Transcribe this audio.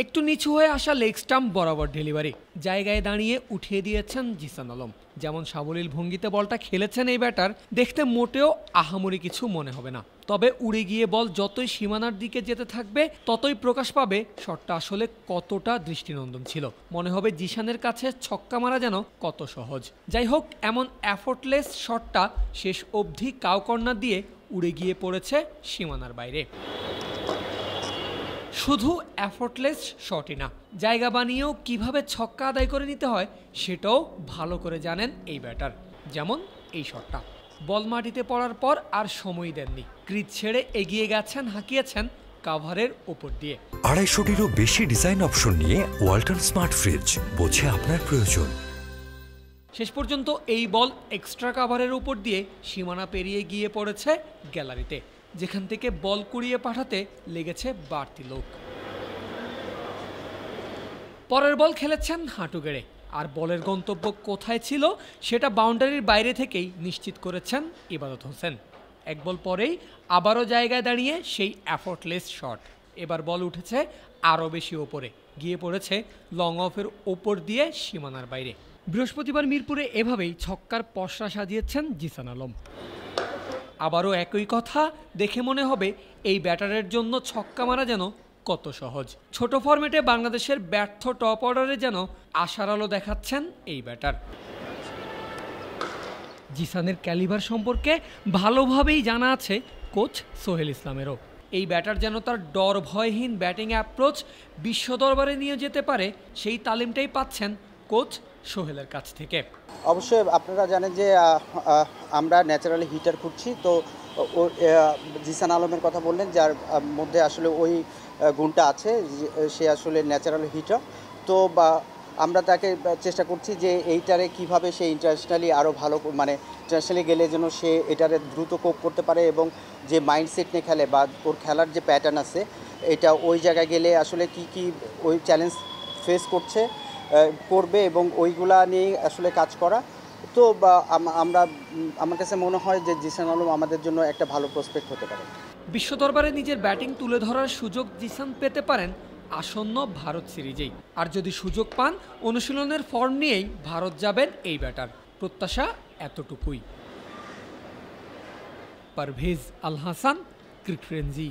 একটু নিচু হয়ে আসা লেগ স্টাম্প বরাবর ডেলিভারি, জায়গায় দাঁড়িয়ে উঠিয়ে দিয়েছেন জিসান আলম। যেমন সাবলীল ভঙ্গিতে বলটা খেলেছেন এই ব্যাটার, দেখতে মোটেও আহামরি কিছু মনে হবে না। তবে উড়ে গিয়ে বল যতই সীমানার দিকে যেতে থাকবে ততই প্রকাশ পাবে শটটা আসলে কতটা দৃষ্টিনন্দন ছিল। মনে হবে জিসানের কাছে ছক্কা মারা যেন কত সহজ। যাই হোক, এমন এফোর্টলেস শটটা শেষ অবধি কাউ কর্নার দিয়ে উড়ে গিয়ে পড়েছে সীমানার বাইরে। শুধু এফোর্টলেস শটই না, জায়গা বানিয়েও কিভাবে ছক্কা আদায় করে নিতে হয় সেটাও ভালো করে জানেন এই ব্যাটার। যেমন এই শটটা, বল মাটিতে পড়ার পর আর সময় দেননি, ক্রিজ ছেড়ে এগিয়ে গেছেন, হাঁকিয়েছেন কাভারের উপর দিয়ে। 250-টিরও বেশি ডিজাইন অপশন নিয়ে ওয়ালটন স্মার্ট ফ্রিজ, বোঝে আপনার প্রয়োজন। শেষ পর্যন্ত এই বল এক্সট্রা কাভারের উপর দিয়ে সীমানা পেরিয়ে গিয়ে পড়েছে গ্যালারিতে, যেখান থেকে বল কুড়িয়ে পাঠাতে লেগেছে বাড়তি লোক। পরের বল খেলেছেন হাঁটু গেড়ে, আর বলের গন্তব্য কোথায় ছিল সেটা বাউন্ডারির বাইরে থেকেই নিশ্চিত করেছেন ইবাদত হোসেন। এক বল পরেই আবারও জায়গায় দাঁড়িয়ে সেই এফোর্টলেস শট। এবার বল উঠেছে আরও বেশি ওপরে, গিয়ে পড়েছে লং অফের ওপর দিয়ে সীমানার বাইরে। বৃহস্পতিবার মিরপুরে এভাবেই ছক্কার পসরা সাজিয়েছেন জিসান আলম। আবারও একই কথা, দেখে মনে হবে এই ব্যাটারের জন্য ছক্কা মারা যেন কত সহজ। ছোট ফরম্যাটে বাংলাদেশের ব্যর্থ টপ অর্ডারে যেন আশার আলো দেখাচ্ছেন এই ব্যাটার। জিসানের ক্যালিবার সম্পর্কে ভালোভাবেই জানা আছে কোচ সোহেল ইসলামেরও। এই ব্যাটার যেন তার ডর ভয়হীন ব্যাটিং অ্যাপ্রোচ বিশ্ব দরবারে নিয়ে যেতে পারে, সেই তালিমটাই পাচ্ছেন কোচ সোহেলের কাছ থেকে। অবশ্যই আপনারা জানেন যে আমরা ন্যাচারালি হিটার খুঁজছি, তো জিসান আলমের কথা বললেন, যার মধ্যে আসলে ওই গুণটা আছে, সে আসলে ন্যাচারাল হিটার। তো আমরা তাকে চেষ্টা করছি যে এইটারে কিভাবে সে ইন্টারন্যাশনালি আরও ভালো, মানে ইন্টারন্যাশনালি গেলে যেন সে এটারে দ্রুত কোপ করতে পারে, এবং যে মাইন্ডসেট নিয়ে খেলে বা ওর খেলার যে প্যাটার্ন আছে, এটা ওই জায়গায় গেলে আসলে কি ওই চ্যালেঞ্জ ফেস করবে এবং ওইগুলা নিয়ে আসলে কাজ করা। তো আমার কাছে মনে হয় যে জিসান আলম আমাদের জন্য একটা ভালো প্রসপেক্ট হতে পারে। বিশ্ব দরবারে নিজের ব্যাটিং তুলে ধরার সুযোগ জিসান পেতে পারেন আসন্ন ভারত সিরিজেই। আর যদি সুযোগ পান, অনুশীলনের ফর্ম নিয়েই ভারত যাবেন এই ব্যাটার। প্রত্যাশা এতটুকুই। পারভেজ আল হাসান, ক্রিকফ্রেঞ্জি।